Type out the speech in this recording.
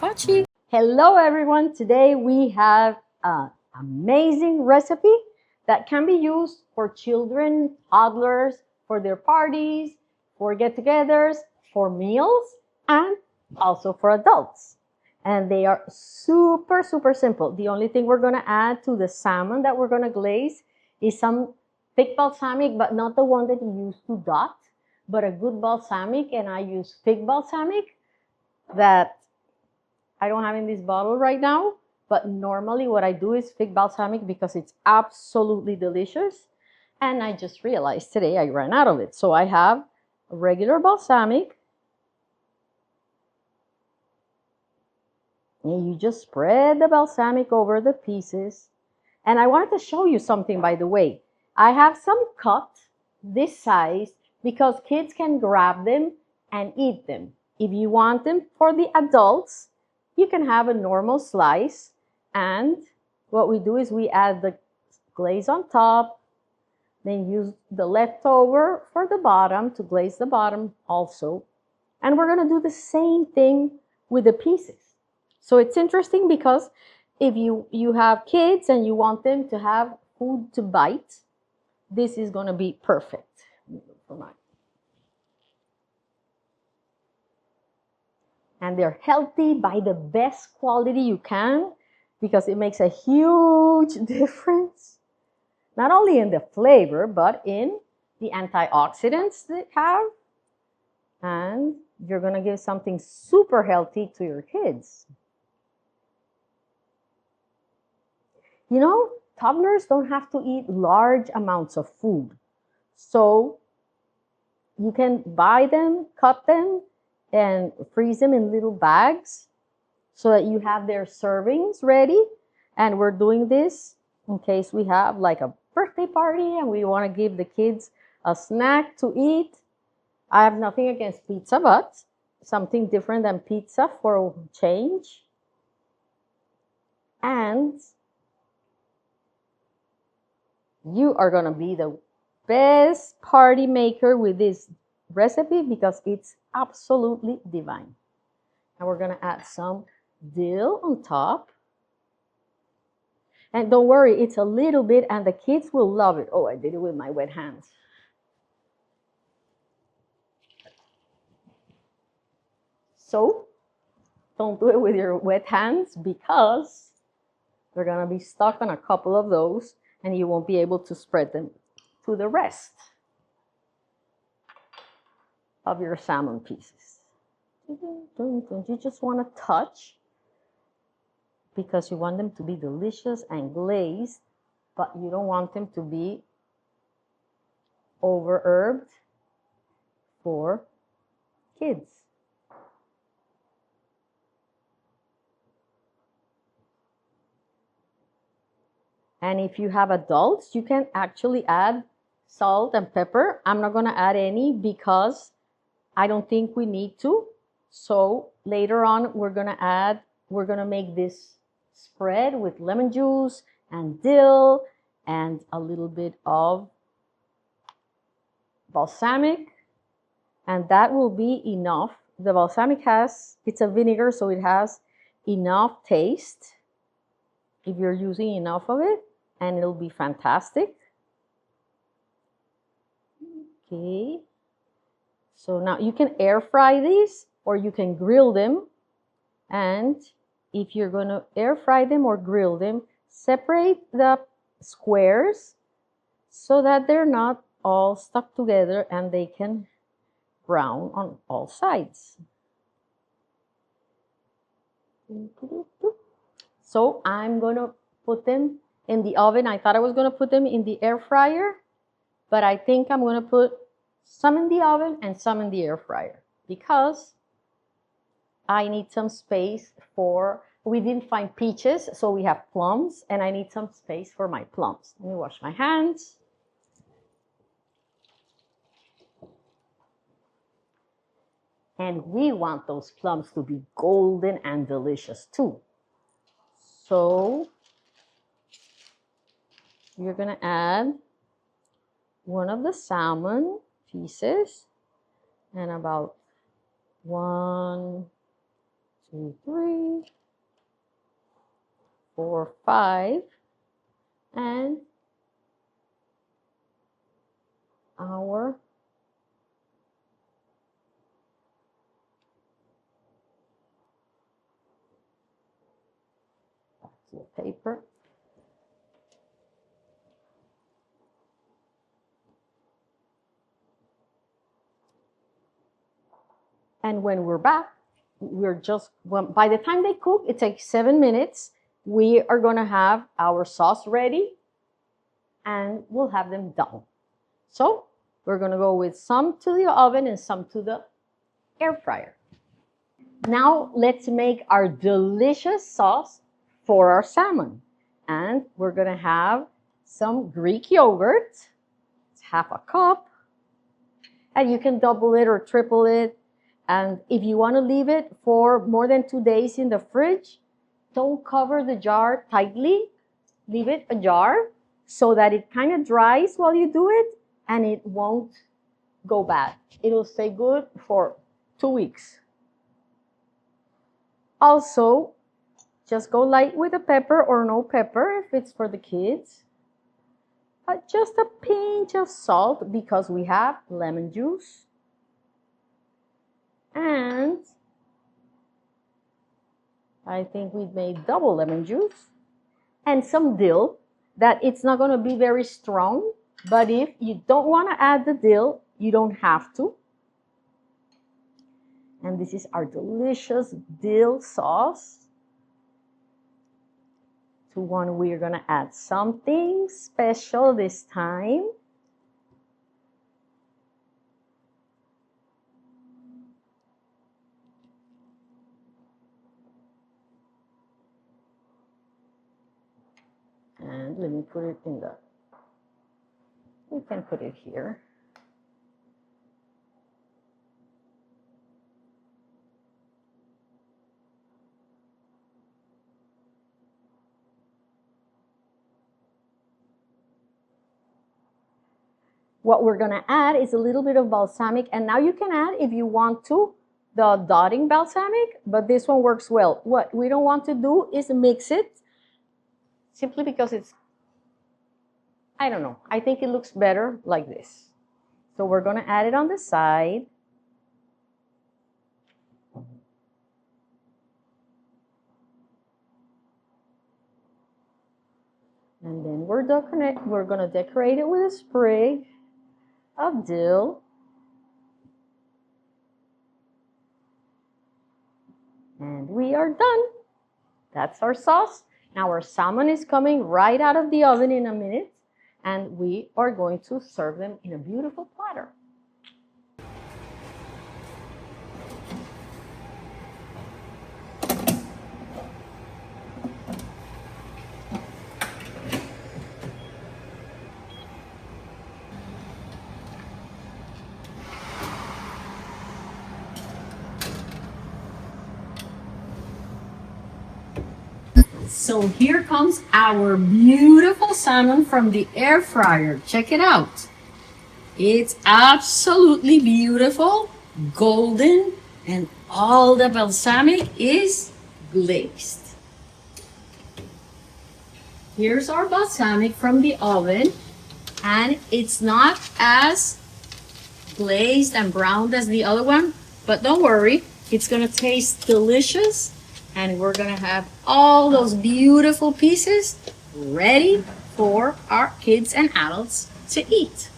Pachi. Hello everyone, today we have an amazing recipe that can be used for children, toddlers, for their parties, for get-togethers, for meals, and also for adults. And they are super simple. The only thing we're going to add to the salmon that we're going to glaze is some thick balsamic, but not the one that you use to dot, but a good balsamic, and I use fig balsamic that I don't have in this bottle right now, but normally what I do is fig balsamic because it's absolutely delicious. And I just realized today I ran out of it. So I have a regular balsamic. And you just spread the balsamic over the pieces. And I wanted to show you something, by the way. I have some cut this size because kids can grab them and eat them. If you want them for the adults, you can have a normal slice, and what we do is we add the glaze on top, then use the leftover for the bottom to glaze the bottom also. And we're going to do the same thing with the pieces. So it's interesting because if you have kids and you want them to have food to bite, this is going to be perfect. And they're healthy, buy the best quality you can because it makes a huge difference, not only in the flavor, but in the antioxidants they have. And you're going to give something super healthy to your kids. You know, toddlers don't have to eat large amounts of food. So you can buy them, cut them, and freeze them in little bags so that you have their servings ready. And we're doing this in case we have like a birthday party and we want to give the kids a snack to eat. I have nothing against pizza, but something different than pizza for a change. And you are going to be the best party maker with this recipe because it's absolutely divine. And we're going to add some dill on top. And don't worry, it's a little bit and the kids will love it. Oh, I did it with my wet hands. So don't do it with your wet hands because they're going to be stuck on a couple of those and you won't be able to spread them to the rest of your salmon pieces. You just want to touch because you want them to be delicious and glazed, but you don't want them to be over herbed for kids. And if you have adults, you can actually add salt and pepper. I'm not going to add any because I don't think we need to. So later on, we're going to make this spread with lemon juice and dill and a little bit of balsamic. And that will be enough. The balsamic it's a vinegar, so it has enough taste if you're using enough of it, and it'll be fantastic. Okay. So now you can air fry these or you can grill them. And if you're going to air fry them or grill them, separate the squares so that they're not all stuck together and they can brown on all sides. So I'm going to put them in the oven. I thought I was going to put them in the air fryer, but I think I'm going to put some in the oven and some in the air fryer because I need some space we didn't find peaches, so we have plums, and I need some space for my plums. Let me wash my hands. And we want those plums to be golden and delicious too. So you're going to add one of the salmon pieces and about 1, 2, 3, 4, 5, and our paper. And when we're back, by the time they cook, it takes 7 minutes. We are going to have our sauce ready and we'll have them done. So we're going to go with some to the oven and some to the air fryer. Now let's make our delicious sauce for our salmon. And we're going to have some Greek yogurt. It's half a cup. And you can double it or triple it. And if you want to leave it for more than 2 days in the fridge, don't cover the jar tightly. Leave it ajar so that it kind of dries while you do it and it won't go bad. It'll stay good for 2 weeks. Also, just go light with the pepper or no pepper if it's for the kids. Just a pinch of salt because we have lemon juice. And I think we've made double lemon juice. And some dill, that it's not going to be very strong. But if you don't want to add the dill, you don't have to. And this is our delicious dill sauce. To one, we're going to add something special this time. And let me put it in we can put it here. What we're going to add is a little bit of balsamic. And now you can add, if you want to, the dotting balsamic. But this one works well. What we don't want to do is mix it. Simply because it's, I don't know, I think it looks better like this. So we're going to add it on the side. And then we're going to decorate it with a sprig of dill. And we are done. That's our sauce. Now our salmon is coming right out of the oven in a minute, and we are going to serve them in a beautiful platter. So here comes our beautiful salmon from the air fryer. Check it out. It's absolutely beautiful, golden, and all the balsamic is glazed. Here's our balsamic from the oven, and it's not as glazed and browned as the other one, but don't worry, it's gonna taste delicious. And we're gonna have all those beautiful pieces ready for our kids and adults to eat.